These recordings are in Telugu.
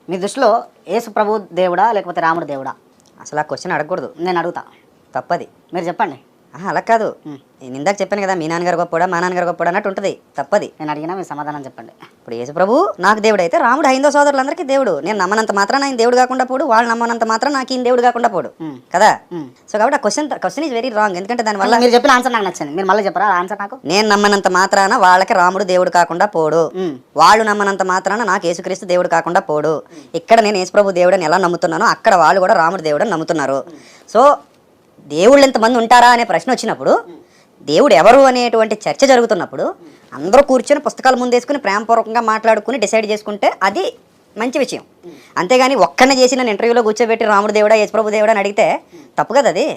మీ దృష్టిలో యేసు ప్రభు దేవుడా లేకపోతే రాముడు దేవుడా? అసలు ఆ క్వశ్చన్ అడగకూడదు. నేను అడుగుతా, తప్పది. మీరు చెప్పండి. అలా కాదు, నేను ఇందాక చెప్పాను కదా, మీ నాన్నగారు గొప్పడా మా నాన్నగారు గొప్పడా అన్నట్టు ఉంటుంది. తప్పది. నేను అడిగినా మీ సమాధానం చెప్పండి. ఇప్పుడు యేసు ప్రభు నాకు దేవుడు అయితే రాముడు హైందవ సోదరులందరికీ దేవుడు. నేను నమ్మనంత మాత్రం ఆయన దేవుడు కాకుండా పోడు, వాళ్ళు నమ్మనంత మాత్రం నాకు ఈయన దేవుడు కాకుండా పోడు కదా. సో కాబట్టి ఆ క్వశ్చన్ ఈజ్ వెరీ రాంగ్. ఎందుకంటే దానివల్ల మీరు చెప్పిన ఆన్సర్ నాకు నచ్చింది. మీరు మళ్ళీ చెప్పరా ఆన్సర్ నాకు? నేను నమ్మనంత మాత్రాన వాళ్ళకి రాముడు దేవుడు కాకుండా పోడు, వాళ్ళు నమ్మనంత మాత్రాన నాకు యేసుక్రీస్తు దేవుడు కాకుండా పోడు. ఇక్కడ నేను యేసు ప్రభు దేవుడు అని ఎలా నమ్ముతున్నానో అక్కడ వాళ్ళు కూడా రాముడు దేవుడు అని నమ్ముతున్నారు. సో దేవుళ్ళు ఎంతమంది ఉంటారా అనే ప్రశ్న వచ్చినప్పుడు, దేవుడు ఎవరు అనేటువంటి చర్చ జరుగుతున్నప్పుడు అందరూ కూర్చొని పుస్తకాలు ముందేసుకుని ప్రేమపూర్వకంగా మాట్లాడుకుని డిసైడ్ చేసుకుంటే అది మంచి విషయం. అంతేగాని ఒక్కనే చేసి నన్ను ఇంటర్వ్యూలో కూర్చోబెట్టి రాముడు దేవుడా యేసుప్రభు దేవుడా అని అడిగితే తప్పు కదా, అది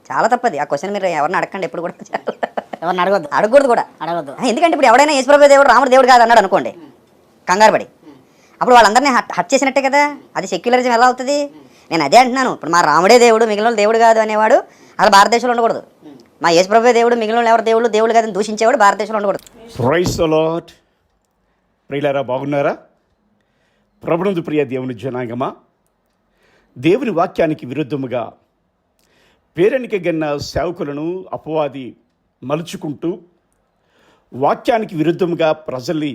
చాలా తప్పది. ఆ క్వశ్చన్ మీరు ఎవరిని అడగండి, ఎప్పుడు కూడా ఎవరిని అడగకూడదు కూడా. ఎందుకంటే ఇప్పుడు ఎవడైనా యేసుప్రభు దేవుడు రాముడు దేవుడు కాదు అన్నాడు అనుకోండి, కంగారు పడి అప్పుడు వాళ్ళందరినీ హట్ చేసినట్టే కదా. అది సెక్యులరిజం ఎలా అవుతుంది? నేను అదే అంటున్నాను. ఇప్పుడు మా రాముడే దేవుడు మిగిలిన దేవుడు కాదు అనేవాడు అసలు భారతదేశంలో ఉండకూడదు. మా యేసుప్రభువే దేవుడు మిగిలిన ఎవరు దేవుడు కాదని దూషించేవాడు భారతదేశంలో ఉండకూడదు. Praise the Lord. ప్రియులారా, బాగున్నారా? ప్రభునందు ప్రియ దేవుని జనాంగమా, దేవుని వాక్యానికి విరుద్ధముగా పేరెనిక గన్న సేవకులను అపవాది మలుచుకుంటూ వాక్యానికి విరుద్ధముగా ప్రజల్ని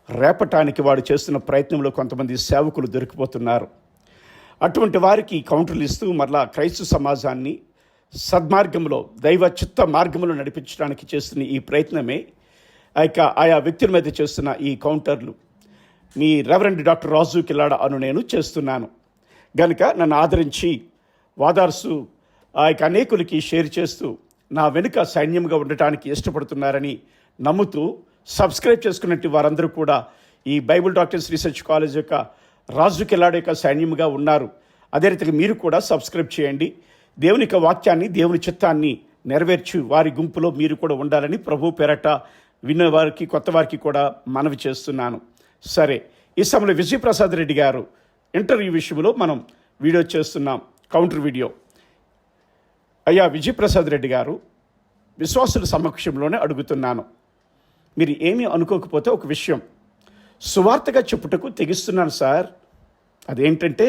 రేపటానికి వాడు చేస్తున్న ప్రయత్నంలో కొంతమంది సేవకులు దొరికిపోతున్నారు. అటువంటి వారికి కౌంటర్లు ఇస్తూ మరలా క్రైస్తవ సమాజాన్ని సద్మార్గంలో దైవ చిత్త మార్గంలో నడిపించడానికి చేస్తున్న ఈ ప్రయత్నమే ఆయా వ్యక్తుల మీద చేస్తున్న ఈ కౌంటర్లు మీ రెవరెండ్ డాక్టర్ రాజు కిల్లాడ అను నేను చేస్తున్నాను. గనుక నన్ను ఆదరించి వాదార్సు అనేకులకి షేర్ చేస్తూ నా వెనుక సైన్యంగా ఉండటానికి ఇష్టపడుతున్నారని నమ్ముతూ సబ్స్క్రైబ్ చేసుకున్నట్టు వారందరూ కూడా ఈ బైబిల్ డాక్టర్స్ రీసెర్చ్ కాలేజ్ యొక్క రాజు కిల్లాడ యొక్క సైన్యంగా ఉన్నారు. అదే రీతిగా మీరు కూడా సబ్స్క్రైబ్ చేయండి. దేవుని యొక్క వాక్యాన్ని, దేవుని చిత్తాన్ని నెరవేర్చి వారి గుంపులో మీరు కూడా ఉండాలని ప్రభు పేరట విన్నవారికి కొత్త వారికి కూడా మనవి చేస్తున్నాను. సరే, ఈ సమయంలో విజయప్రసాద్ రెడ్డి గారు ఇంటర్వ్యూ విషయంలో మనం వీడియో చేస్తున్నాం, కౌంటర్ వీడియో. అయ్యా విజయప్రసాద్ రెడ్డి గారు, విశ్వాసుల సమక్షంలోనే అడుగుతున్నాను, మీరు ఏమీ అనుకోకపోతే ఒక విషయం సువార్తగా చెప్పుటకు తెగిస్తున్నాను సార్. అదేంటంటే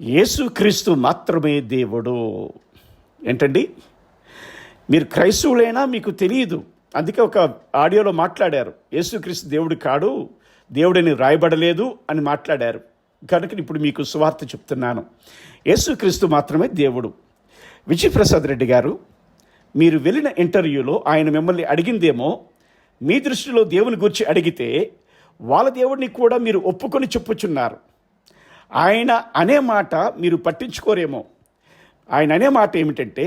యేసుక్రీస్తు మాత్రమే దేవుడు. ఏంటండి, మీరు క్రైస్తవులైనా మీకు తెలియదు. అందుకే ఒక ఆడియోలో మాట్లాడారు, యేసుక్రీస్తు దేవుడు కాడు, దేవుడని రాయబడలేదు అని మాట్లాడారు. కనుక ఇప్పుడు మీకు సువార్త చెప్తున్నాను, యేసుక్రీస్తు మాత్రమే దేవుడు. విజయప్రసాద్ రెడ్డి గారు, మీరు వెళ్ళిన ఇంటర్వ్యూలో ఆయన మిమ్మల్ని అడిగిందేమో మీ దృష్టిలో దేవుని గురించి అడిగితే వాళ్ళ దేవుడిని కూడా మీరు ఒప్పుకొని చెప్పుచున్నారు. ఆయన అనే మాట మీరు పట్టించుకోరేమో. ఆయన అనే మాట ఏమిటంటే,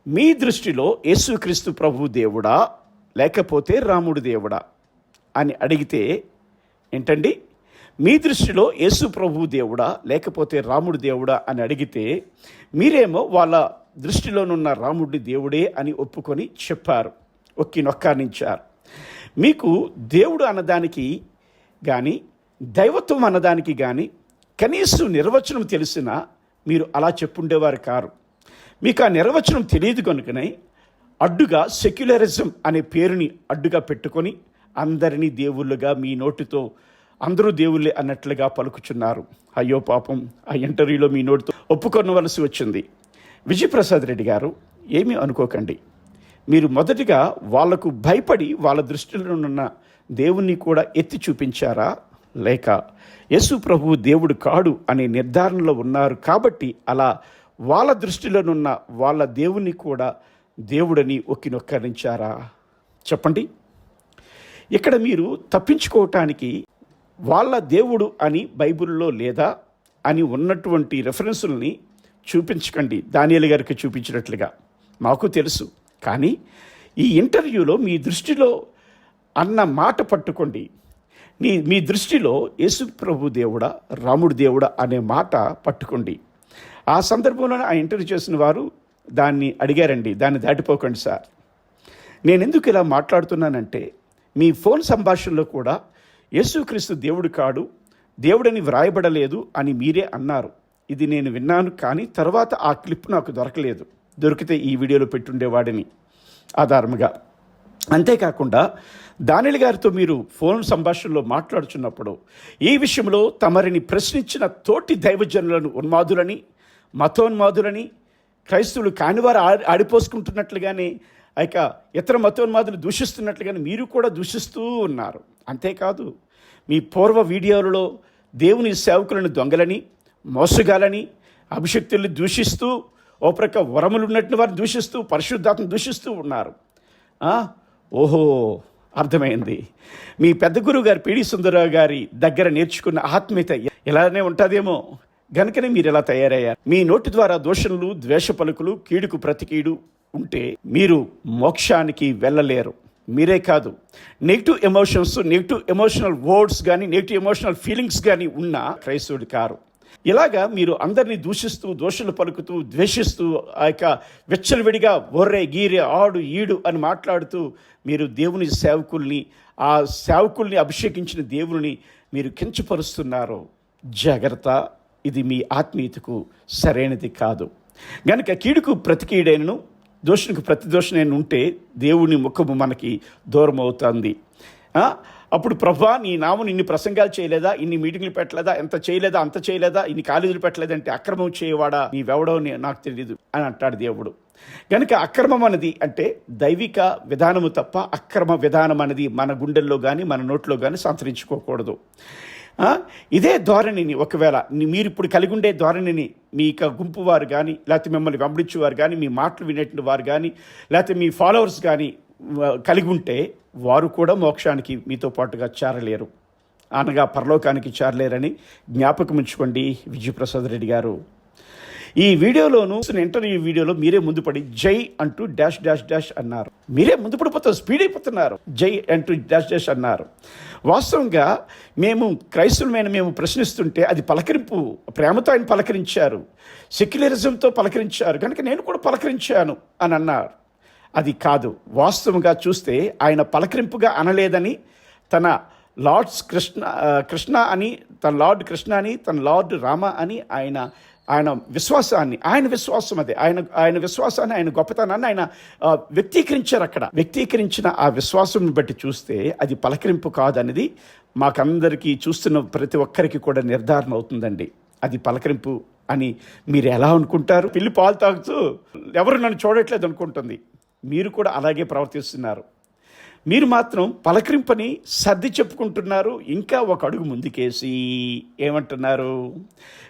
మీ దృష్టిలో యేసుక్రీస్తు ప్రభు దేవుడా లేకపోతే రాముడు దేవుడా అని అడిగితే, ఏంటండి, మీ దృష్టిలో యేసు ప్రభు దేవుడా లేకపోతే రాముడు దేవుడా అని అడిగితే మీరేమో వాళ్ళ దృష్టిలోనున్న రాముడి దేవుడే అని ఒప్పుకొని చెప్పారు, నొక్కానించారు. మీకు దేవుడు అన్నదానికి కానీ దైవత్వం అన్నదానికి కానీ కనీసం నిర్వచనం తెలిసినా మీరు అలా చెప్పుండేవారు కారు. మీకు ఆ నిర్వచనం తెలియదు కనుకనే అడ్డుగా సెక్యులరిజం అనే పేరుని అడ్డుగా పెట్టుకొని అందరినీ దేవుళ్ళుగా మీ నోటితో అందరూ దేవుళ్ళే అన్నట్లుగా పలుకుచున్నారు. అయ్యో పాపం, ఆ ఇంటర్వ్యూలో మీ నోటితో ఒప్పుకొనవలసి వచ్చింది. విజయప్రసాద్ రెడ్డి గారు, ఏమీ అనుకోకండి. మీరు మొదటిగా వాళ్లకు భయపడి వాళ్ళ దృష్టిలో ఉన్న దేవుణ్ణి కూడా ఎత్తి చూపించారా, లేక యేసు ప్రభువు దేవుడు కాడు అనే నిర్ధారణలో ఉన్నారు కాబట్టి అలా వాళ్ళ దృష్టిలోనున్న వాళ్ళ దేవుణ్ణి కూడా దేవుడని నొక్కరించారా? చెప్పండి. ఇక్కడ మీరు తప్పించుకోవటానికి వాళ్ళ దేవుడు అని బైబిల్లో లేదా అని ఉన్నటువంటి రెఫరెన్సుల్ని చూపించకండి. దానియేలు గారికి చూపించినట్లుగా మాకు తెలుసు. కానీ ఈ ఇంటర్వ్యూలో మీ దృష్టిలో అన్న మాట పట్టుకోండి. మీ దృష్టిలో యేసు ప్రభు దేవుడా రాముడు దేవుడా అనే మాట పట్టుకోండి. ఆ సందర్భంలో ఆ ఇంటర్వ్యూ చేసిన వారు దాన్ని అడిగారండి, దాన్ని దాటిపోకండి సార్. నేను ఎందుకు ఇలా మాట్లాడుతున్నానంటే, మీ ఫోన్ సంభాషణలో కూడా యేసుక్రీస్తు దేవుడు కాడు, దేవుడని వ్రాయబడలేదు అని మీరే అన్నారు. ఇది నేను విన్నాను, కానీ తర్వాత ఆ క్లిప్ నాకు దొరకలేదు. దొరికితే ఈ వీడియోలో పెట్టుండేవాడిని ఆధారముగా. అంతేకాకుండా దానియేలు గారితో మీరు ఫోన్ సంభాషణలో మాట్లాడుచున్నప్పుడు ఈ విషయంలో తమరిని ప్రశ్నించిన తోటి దైవజనులను ఉన్మాదులని, మతోన్మాదులని, క్రైస్తవులు కానివారు ఆడిపోసుకుంటున్నట్లుగానే ఇతర మతోన్మాదులు దూషిస్తున్నట్లుగానే మీరు కూడా దూషిస్తూ ఉన్నారు. అంతేకాదు మీ పూర్వ వీడియోలలో దేవుని సేవకులను దొంగలని, మోసగాలని, అభిషక్తుల్ని దూషిస్తూ, ఓ ప్రక్క వరములు ఉన్నట్టు వారిని దూషిస్తూ, పరిశుద్ధాత్మను దూషిస్తూ ఉన్నారు. ఓహో, అర్థమైంది. మీ పెద్ద గురువు గారు పిడి సుందరరావు గారి దగ్గర నేర్చుకున్న ఆత్మీయత ఇలానే ఉంటుందేమో గనుకనే మీరు ఎలా తయారయ్యారు. మీ నోటి ద్వారా దూషణలు, ద్వేష పలుకులు, కీడుకు ప్రతికీడు ఉంటే మీరు మోక్షానికి వెళ్ళలేరు. మీరే కాదు, negative emotions, negative emotional words కానీ, నెగిటివ్ ఎమోషనల్ ఫీలింగ్స్ కానీ ఉన్న క్రైస్తవుడు కారు. ఇలాగా మీరు అందరినీ దూషిస్తూ, దోషులు పలుకుతూ, ద్వేషిస్తూ, విచ్చలవిడిగా ఒర్రే గీరే ఆడు ఈడు అని మాట్లాడుతూ మీరు దేవుని సేవకుల్ని, ఆ సేవకుల్ని అభిషేకించిన దేవుని మీరు కించపరుస్తున్నారు. జాగ్రత్త, ఇది మీ ఆత్మీయతకు సరైనది కాదు. గనుక కీడుకు ప్రతికీడైనను, దోషునికి ప్రతి దోషణైన ఉంటే దేవుని ముఖము మనకి దూరం అవుతుంది. అప్పుడు ప్రభువా, నీ నామం ఇన్ని ప్రసంగాలు చేయలేదా, ఇన్ని మీటింగ్లు పెట్టలేదా, ఎంత చేయలేదా, అంత చేయలేదా, ఇన్ని కాలేజీలు పెట్టలేదంటే అక్రమం చేయవాడా, నీవెవడో నాకు తెలియదు అని అంటాడు దేవుడు. కనుక అక్రమం అనేది అంటే దైవిక విధానము తప్ప అక్రమ విధానం అనేది మన గుండెల్లో కానీ మన నోట్లో కానీ సంతరించుకోకూడదు. ఇదే ధోరణిని ఒకవేళ మీరు ఇప్పుడు కలిగి ఉండే ధోరణిని మీ గుంపు వారు కానీ, లేకపోతే మిమ్మల్ని వెంబడించేవారు కానీ, మీ మాటలు వినేటువంటి వారు కానీ, లేకపోతే మీ ఫాలోవర్స్ కానీ కలిగి ఉంటే వారు కూడా మోక్షానికి మీతో పాటుగా చేరలేరు, అనగా పరలోకానికి చేరలేరని జ్ఞాపకం ఉంచుకోండి విజయప్రసాద్ రెడ్డి గారు. ఈ వీడియోలోను ఇంటర్వ్యూ వీడియోలో మీరే ముందు పడి జై అంటూ డాష్ డాష్ డాష్ అన్నారు. మీరే ముందు పడిపోతారు, స్పీడ్ అయిపోతున్నారు. జై అంటూ డాష్ డాష్ అన్నారు. వాస్తవంగా మేము క్రైస్తవులమైన మేము ప్రశ్నిస్తుంటే అది పలకరింపు, ప్రేమతో ఆయన పలకరించారు, సెక్యులరిజంతో పలకరించారు, కనుక నేను కూడా పలకరించాను అని అన్నారు. అది కాదు. వాస్తవంగా చూస్తే ఆయన పలకరింపుగా అనలేదని, తన లార్డ్స్ కృష్ణ అని, తన లార్డ్ కృష్ణ అని, తన లార్డ్ రామ అని ఆయన విశ్వాసాన్ని, ఆయన విశ్వాసం అదే, ఆయన విశ్వాసాన్ని, ఆయన గొప్పతనాన్ని ఆయన వ్యక్తీకరించారు. అక్కడ వ్యక్తీకరించిన ఆ విశ్వాసం బట్టి చూస్తే అది పలకరింపు కాదనేది మాకందరికీ, చూస్తున్న ప్రతి ఒక్కరికి కూడా నిర్ధారణ అవుతుందండి. అది పలకరింపు అని మీరు ఎలా అనుకుంటారు? పిల్లి పాలు తాగుతూ ఎవరు నన్ను చూడట్లేదు అనుకుంటుంది. మీరు కూడా అలాగే ప్రవర్తిస్తున్నారు. మీరు మాత్రం పలకరింపని సర్ది చెప్పుకుంటున్నారు. ఇంకా ఒక అడుగు ముందుకేసి ఏమంటున్నారు?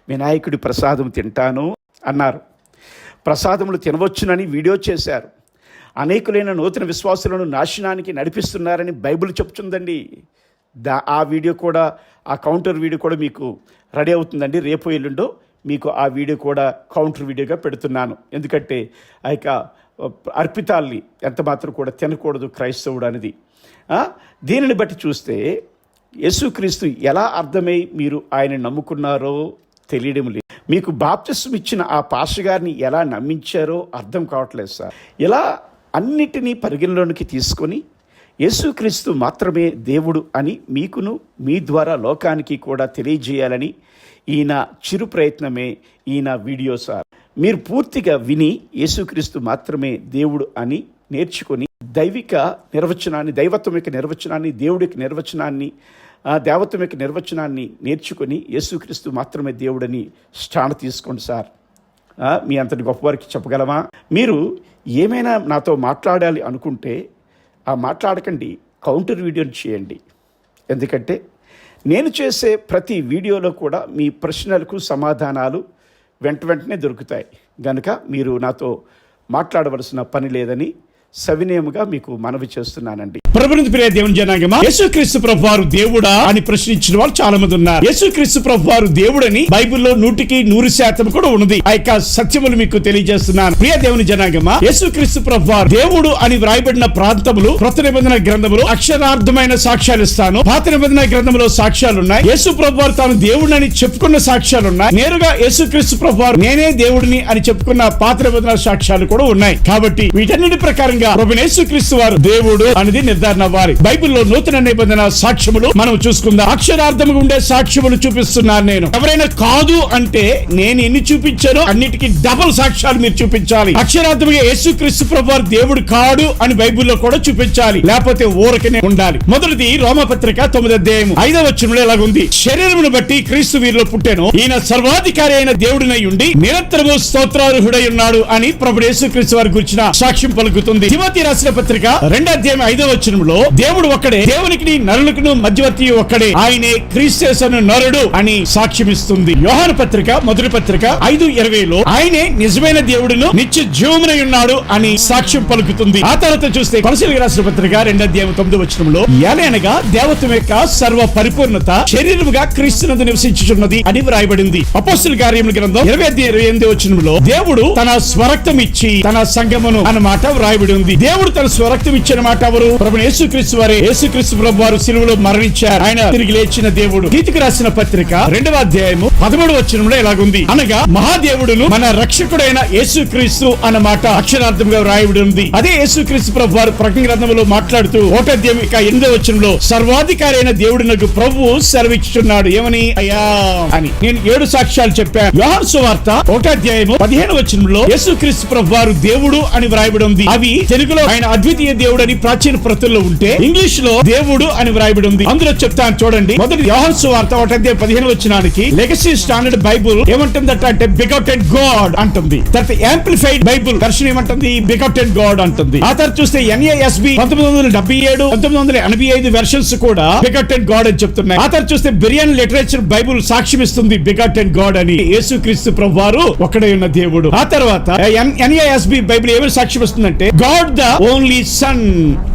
వినాయకుడి ప్రసాదం తింటాను అన్నారు. ప్రసాదములు తినవచ్చునని వీడియో చేశారు. అనేకులైన నూతన విశ్వాసులను నాశనానికి నడిపిస్తున్నారని బైబిల్ చెప్తుందండి. ఆ వీడియో కూడా, ఆ కౌంటర్ వీడియో కూడా మీకు రెడీ అవుతుందండి. రేపు ఎల్లుండో మీకు ఆ వీడియో కూడా కౌంటర్ వీడియోగా పెడుతున్నాను. ఎందుకంటే అర్పితాల్ని ఎంత మాత్రం కూడా తినకూడదు క్రైస్తవుడు అనేది. దీనిని బట్టి చూస్తే యేసుక్రీస్తు ఎలా అర్థమై మీరు ఆయన నమ్ముకున్నారో తెలియడం లేదు. మీకు బాప్తిస్మం ఇచ్చిన ఆ పాస్టర్ గారిని ఎలా నమ్మించారో అర్థం కావట్లేదు సార్. ఇలా అన్నిటినీ పరిగణలోనికి తీసుకొని యేసుక్రీస్తు మాత్రమే దేవుడు అని మీకును మీ ద్వారా లోకానికి కూడా తెలియజేయాలని ఈయన చిరు ప్రయత్నమే ఈయన వీడియో సార్. మీరు పూర్తిగా విని యేసుక్రీస్తు మాత్రమే దేవుడు అని నేర్చుకొని దైవిక నిర్వచనాన్ని, దైవత్వం యొక్క నిర్వచనాన్ని, దేవుడి యొక్క నిర్వచనాన్ని, దేవత్వం యొక్క నిర్వచనాన్ని నేర్చుకొని యేసుక్రీస్తు మాత్రమే దేవుడని స్టాండ్ తీసుకోండి సార్. మీ అంతటి గొప్పవారికి చెప్పగలమా? మీరు ఏమైనా నాతో మాట్లాడాలి అనుకుంటే మాట్లాడకండి, కౌంటర్ వీడియోని చేయండి. ఎందుకంటే నేను చేసే ప్రతి వీడియోలో కూడా మీ ప్రశ్నలకు సమాధానాలు వెంటనే దొరుకుతాయి. గనుక మీరు నాతో మాట్లాడవలసిన పని లేదని సవినయముగా మీకు మనవి చేస్తున్నానండి. ప్రభునందు ప్రియ దేవుని జనాంగమా, యేసుక్రీస్తు ప్రభువారు దేవుడా అని ప్రశ్నించిన వాళ్ళు చాలా మంది ఉన్నారు. యేసుక్రీస్తు ప్రభువారు దేవుడని బైబిల్లో 100% కూడా ఉన్నది. ఆ యొక్క సత్యములు మీకు తెలియజేస్తున్నాను. ప్రియ దేవుని జనాంగమా, యేసుక్రీస్తు ప్రభువారు దేవుడు అని వ్రాయబడిన ప్రాంతములు క్రొత్త నిబంధన గ్రంథములు అక్షరార్థమైన సాక్ష్యాలు ఇస్తాను. పాత నిబంధన గ్రంథంలో సాక్ష్యాలు ఉన్నాయి. యేసు ప్రభువారు తాను దేవుడని చెప్పుకున్న సాక్ష్యాలు ఉన్నాయి. నేరుగా యేసుక్రీస్తు ప్రభువారు నేనే దేవుడిని అని చెప్పుకున్న పాత నిబంధన సాక్ష్యాలు కూడా ఉన్నాయి. కాబట్టి వీటన్నిటి ప్రకారంగా ప్రభువైన యేసుక్రీస్తు వారు దేవుడు అనేది నిర్ధారణ అవ్వాలి. బైబిల్లో నూతన నిబంధన సాక్ష్యములు మనం చూసుకుందాం. అక్షరార్థముగా ఉండే సాక్ష్యములు చూపిస్తున్నాను నేను. ఎవరైనా కాదు అంటే నేను ఎన్ని చూపించానో అన్నిటికీ డబుల్ సాక్ష్యాలు మీరు చూపించాలి. అక్షరార్థముగా యేసుక్రీస్తు ప్రభువారు దేవుడు కాడు అని బైబిల్లో కూడా చూపించాలి, లేకపోతే ఊరకనే ఉండాలి. మొదటిది రోమపత్రిక 9వ అధ్యాయం 5వ వచనంలో ఇలాగుంది: శరీరమును బట్టి క్రీస్తు వీరిలో పుట్టెను, ఈయన సర్వాధికారి అయిన దేవుడినై ఉండి నిరంతరము స్తోత్రార్హుడై ఉన్నాడు అని ప్రభువు యేసుక్రీస్తు వారి గురించిన సాక్ష్యం పలుకుతుంది. తిమోతి రాసిన పత్రిక 2వ అధ్యాయం 5వ వచనంలో దేవుడు ఒక్కడే, దేవునికి నరులకును మధ్యవర్తి ఒక్కడే, ఆయనే క్రీస్తు నరుడు అని సాక్ష్యం ఇస్తుంది. యోహాను పత్రిక మొదటి పత్రిక 5:20లో ఆయనే నిజమైన దేవుడును నిత్య జీవమునై ఉన్నాడు అని సాక్ష్యం పలుకుతుంది. ఆ తర్వాత చూస్తే కొలస్సీయులకు రాసిన పత్రిక 2వ అధ్యాయం 9వ వచనంలో ఏలైనగా దేవత్వం యొక్క సర్వ పరిపూర్ణత శరీరముగా క్రీస్తునందు నివసించుచున్నది అని వ్రాయబడింది. అపోస్తలుల కార్యముల గ్రంథం 20వ అధ్యాయం 28వ వచనంలో దేవుడు తన స్వరక్తం ఇచ్చి తన సంఘమును అన్నమాట వ్రాయబడి ఉంది. దేవుడు తన స్వరక్తం ఇచ్చిన మాట ఎవరు? ప్రభువు యేసుక్రీస్తు వారే. యేసుక్రీస్తు ప్రభు వారు సిలువలో మరణించారు, ఆయన తిరిగి లేచిన దేవుడు. తీతుకు రాసిన పత్రిక 2వ అధ్యాయము 13వ వచనంలో ఇలాగుంది: అనగా మహాదేవుడును మన రక్షకుడైన యేసుక్రీస్తు అన్నమాట అక్షరార్థంగా వ్రాయబడి ఉంది. అదే యేసుక్రీస్తు ప్రభు వారు ప్రకటన గ్రంథంలో మాట్లాడుతూ 1వ అధ్యాయం 8వ వచనంలో సర్వాధికారి అయిన దేవుడినకు ప్రభువు సెలవిచ్చుచున్నాడు, ఏమని? అయ్యా అని. నేను 7 సాక్ష్యాలు చెప్పాను. యోహాను సువార్త 1వ అధ్యాయము 15వ వచనంలో యేసుక్రీస్తు ప్రభు వారు దేవుడు అని వ్రాయబడి ఉంది. అవి తెలుగులో ఆయన అద్వితీయ దేవుడు అని ప్రాచీన ప్రతుల్లో ఉంటే ఇంగ్లీష్ లో దేవుడు అని వ్రాయబడి ఉంది. అందులో చెప్తాను చూడండి. మొదటి యోహాను సువార్త 1వ అధ్యాయం 15వ వచనానికి లెగసీ స్టాండర్డ్ బైబుల్ ఏమంటుందట అంటే బిగౌటెడ్ గాడ్ అంటుంది. తర్వాత యాంప్లిఫైడ్ బైబుల్ వెర్షన్ ఏమంటుంది? బిగౌటెడ్ గాడ్ అంటుంది. ఆ తర్వాత చూస్తే NASB 1977 1985 వెర్షన్స్ కూడా బిగౌటెడ్ గాడ్ అని చెప్తున్నాయి. ఆ తర్వాత చూస్తే బిరియన్ లిటరేచర్ బైబుల్ సాక్ష్యం ఇస్తుంది బిగౌటెడ్ గాడ్ అని. యేసుక్రీస్తు ప్రభువారు ఒక్కడే ఉన్న దేవుడు. ఆ తర్వాత NASB బైబిల్ ఏమని సాక్ష్యం ఇస్తుందంటే గాడ్ ద ఓన్లీ సన్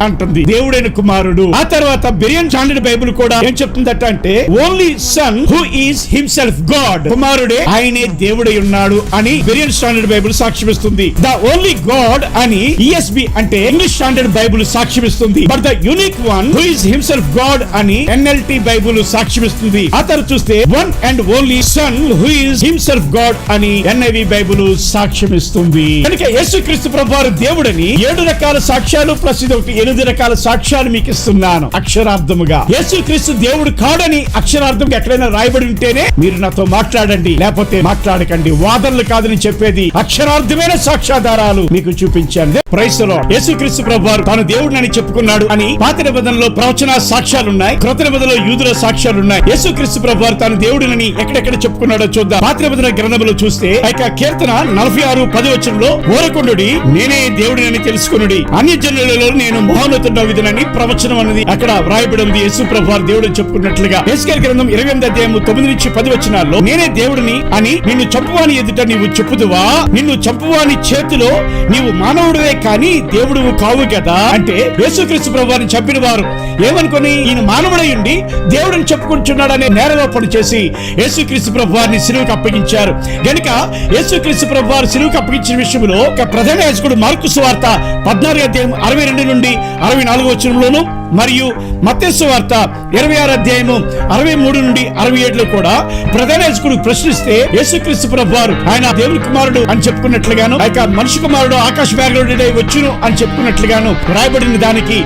అంటుంది, దేవుడైన కుమారుడు. ఆ తర్వాత బిరియన్ స్టాండర్డ్ బైబిల్ కూడా ఏం చెప్తుందట అంటే only sun who is himself God, కుమారుడే ఆయనే దేవుడై ఉన్నాడు అని బిరియన్ స్టాండర్డ్ బైబిల్ సాక్ష్యం ఇస్తుంది. ద ఓన్లీ గాడ్ అని ESB అంటే ఇంగ్లీష్ స్టాండర్డ్ బైబిల్ సాక్ష్యం ఇస్తుంది. But the unique one who is himself God అని NLT బైబిల్ సాక్ష్యం ఇస్తుంది. ఆ తర్వాత చూస్తే one and only sun who is himself God అని NIV బైబిల్ సాక్ష్యం ఇస్తుంది. కనుక యేసుక్రీస్తు ప్రభువారు దేవుడని 7 రకాల సాక్ష్యాలు ప్లస్ ఇది ఒకటి 8 రకాల సాక్ష్యాలు మీకు ఇస్తున్నాను అక్షరార్థముగా. యేసుక్రీస్తు దేవుడు కాడని అక్షరార్థంగా ఎక్కడైనా రాయబడి ఉంటేనే మీరు నాతో మాట్లాడండి, లేకపోతే మాట్లాడకండి. వాదనలు కాదని చెప్పేది, అక్షరార్థమైన సాక్ష్యాధారాలు మీకు చూపించండి. Praise the Lord. యేసుక్రీస్తు ప్రభువారు తాను దేవుడిని చెప్పుకున్నాడు అని పాత నిబంధనలో ప్రవచన సాక్ష్యాలు ఉన్నాయి, క్రొత్త నిబంధనలో యూదుల సాక్ష్యాలు ఉన్నాయి. యేసుక్రీస్తు ప్రభువారు తాను దేవుడిని ఎక్కడెక్కడ చెప్పుకున్నాడో చూద్దాం. పాత నిబంధన గ్రంథంలో చూస్తే కీర్తన 46:10 వచనంలో ఊరకుండుడి, నేనే దేవుడిని తెలుసుకునుడి, అన్య జనులలో నేను మహోన్నతుడనని ప్రవచనం అన్నది అక్కడ వ్రాయబడి ఉంది. యేసు ప్రభువారు దేవుడు చెప్పుకున్నట్లుగా యెహెజ్కేలు గ్రంథం 28వ అధ్యాయం 9-10 వచనాల్లో నేనే దేవుడిని అని నిన్ను చంపువాని ఎదుట నీవు చెప్పుదువా? నిన్ను చంపువాని చేతిలో నీవు మానవుడివే కానీ దేవుడువు కావు కదా అంటే యేసుక్రీస్తు ప్రభువారిని చంపిన వారు ఏమనుకొని ఈయన మానవుడై ఉండి దేవుడిని చెప్పుకుంటున్నాడనే నేరారోపణ చేసి యేసుక్రీస్తు ప్రభువారిని సిలువకు అప్పగించారు. గనుక యేసుక్రీస్తు ప్రభువారు సిలువకు అప్పగించిన విషయంలో ఒక ప్రధాన యాజకుడు మార్కు సువార్త 14వ అధ్యాయం 62-64 వచనంలోను మరియు మత్తయి సువార్త 26వ అధ్యాయము 63-67లో కూడా ప్రధాన యాజకుడు ప్రశ్నిస్తే యేసుక్రీస్తు ప్రభువారు ఆయన దేవుని కుమారుడు అని చెప్పుకున్నట్లుగాను మనిషి కుమారుడు ఆకాశ మేఘుడై వచ్చును అని చెప్పుకున్నట్లుగాను రాయబడిన దానికి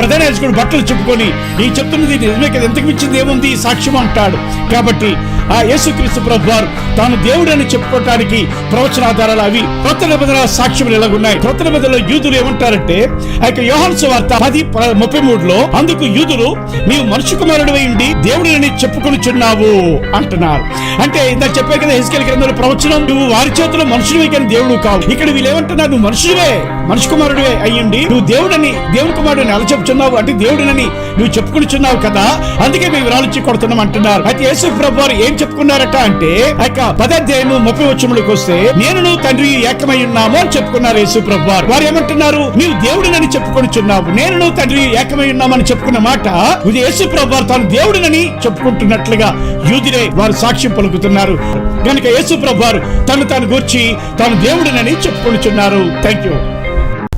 ప్రధాన యాజకుడు బట్టలు చెప్పుకొని ఈ చెప్తున్నది నిజమే కదా, ఎంతకు మించింది ఏముంది సాక్ష్యం అంటాడు. కాబట్టి ఆ యేసుక్రీస్తు ప్రభువారు తాను దేవుడు అని చెప్పుకోవటానికి ప్రవచనాధారాలు అవి. కొత్త నిబంధన సాక్ష్యములు ఎలాగున్నాయి? కొత్త నిబంధనలో యూదులు ఏమంటారంటే యోహాను సువార్త 10:33లో అందుకు యూదులు నీవు మనుష్య కుమారుడివై ఉండి దేవుడిని చెప్పుకొనుచున్నావు అంటున్నారు. అంటే ఇందాక చెప్పే కదా యెహెజ్కేలు గ్రంథంలో ప్రవచనం, నువ్వు వారి చేతిలో మనుషుడివే కానీ దేవుడు కావు. ఇక్కడ వీళ్ళు ఏమంటున్నారు? నువ్వు మనుషుడివే, మనిషి కుమారుడివే అయ్యిండి నువ్వు దేవుడని దేవుని కుమారుడిని ఎలా చెప్తున్నావు అంటే దేవుడినని నువ్వు చెప్పుకొనుచున్నావు కదా, అందుకే మేము రాళ్ళొచ్చి కొడుతున్నాం అంటున్నారు. అయితే యేసు ప్రభువారు ఏం చెప్పుకున్నారట అంటే 10వ అధ్యాయము 30వ వచనంలోకి వస్తే నేను తండ్రి ఏకమై ఉన్నాము అని చెప్పుకున్నారు యేసు ప్రభువారు. వారు ఏమంటున్నారు? నీవు దేవుడినని చెప్పుకొనుచున్నావు, నేను తండ్రి ఏకమై ఉన్నామని చెప్పుకున్న మాట ఇది యేసు ప్రభువారు తాను దేవుడినని చెప్పుకుంటున్నట్లుగా యూదులే వారు సాక్ష్యం పలుకుతున్నారు. కనుక యేసు ప్రభువారు తాను గూర్చి తాను దేవుడినని చెప్పుకొనుచున్నారు. Thank you.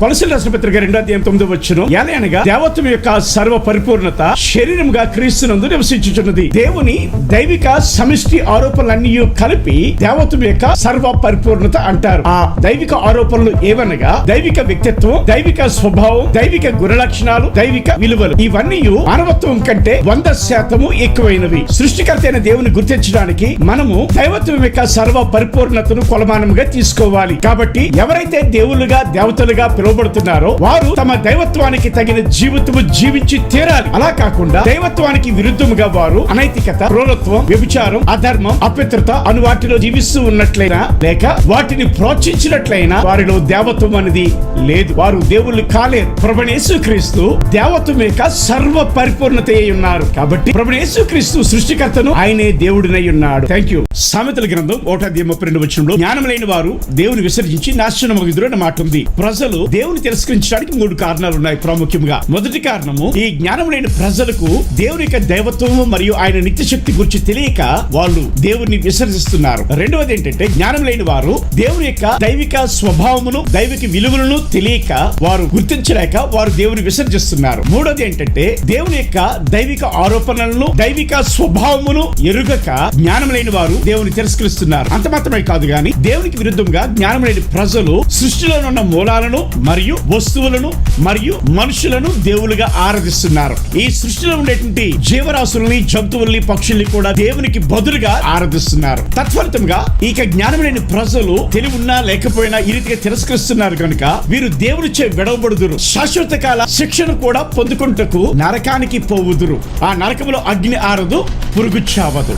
కొలస్సీయులకు రాసిన పత్రిక 2:9 ఏలయనగా దేవత్వం యొక్క సర్వ పరిపూర్ణత శరీరముగా క్రీస్తునందు నివసించుచున్నది. దేవుని దైవిక సమిష్టి ఆరోపణలన్నీ కలిపి దేవత్వం యొక్క సర్వ పరిపూర్ణత అంటారు. ఆ దైవిక ఆరోపణలు ఏవనగా దైవిక వ్యక్తిత్వం, దైవిక స్వభావం, దైవిక గుణలక్షణాలు, దైవిక విలువలు. ఇవన్నీ మానవత్వం కంటే 100% ఎక్కువైనవి. సృష్టికర్త అయిన దేవుని గుర్తించడానికి మనము దైవత్వం యొక్క సర్వ పరిపూర్ణతను కొలమానముగా తీసుకోవాలి. కాబట్టి ఎవరైతే దేవుళ్ళుగా దేవతలుగా పిలువబడుతున్నారో వారు తమ దైవత్వానికి తగిన జీవితము జీవించి తీరాలి. అలా కాకుండా దైవత్వానికి విరుద్ధముగా వారు అనైతికత, క్రూరత్వం, వ్యభిచారం, అధర్మం, అపవిత్రత అను వాటిలో జీవిస్తూ ఉన్నట్లయినా లేక వాటిని ప్రోత్సహించినట్లయినా వారిలో దేవత్వం అనేది లేదు. వారు దేవుళ్ళు కాలేరు. ప్రభువైన యేసుక్రీస్తు దేవత్వం యొక్క సర్వ పరిపూర్ణత అయి ఉన్నారు. కాబట్టి ప్రభువైన యేసుక్రీస్తు సృష్టికర్తను, ఆయనే దేవుడినై ఉన్నాడు. థాంక్యూ. సామెతల గ్రంథం 1:32 జ్ఞానం లేని వారు దేవుని విసర్జించి నాశనమగుదురు అన్న మాట ఉంది. ప్రజలు దేవుని తిరస్కరించడానికి 3 కారణాలు ఉన్నాయి. ప్రాముఖ్యంగా మొదటి కారణము, ఈ జ్ఞానం లేని ప్రజలకు దేవుని యొక్క దైవత్వము మరియు ఆయన నిత్య శక్తి గురించి తెలియక వాళ్ళు దేవుని విసర్జిస్తున్నారు. రెండవది ఏంటంటే, జ్ఞానం లేని వారు దేవుని యొక్క దైవిక స్వభావమును, దైవిక విలువలను తెలియక వారు గుర్తించలేక వారు దేవుని విసర్జిస్తున్నారు. మూడోది ఏంటంటే, దేవుని యొక్క దైవిక ఆరోపణలను, దైవిక స్వభావమును ఎరుగక జ్ఞానం లేని వారు దేవుని తిరస్కరిస్తున్నారు. అంత మాత్రమే కాదు గాని దేవునికి విరుద్ధంగా జ్ఞానం లేని ప్రజలు సృష్టిలో ఉన్న మూలాలను మరియు వస్తువులను మరియు మనుషులను దేవులుగా ఆరాధిస్తున్నారు. ఈ సృష్టిలో ఉండేటువంటి జీవరాశుల్ని, జంతువుల్ని, పక్షుల్ని కూడా దేవునికి బదులుగా ఆరాధిస్తున్నారు. తత్ఫలితంగా ఇక జ్ఞానం లేని ప్రజలు తెలివి ఉన్నా లేకపోయినా ఈ రీతిగా తిరస్కరిస్తున్నారు కనుక వీరు దేవునిచే విడవబడుదురు. శాశ్వత కాల శిక్షను కూడా పొందుకుంటకు నరకానికి పోవుదురు. ఆ నరకములో అగ్ని ఆరదు, పురుగు చావదు.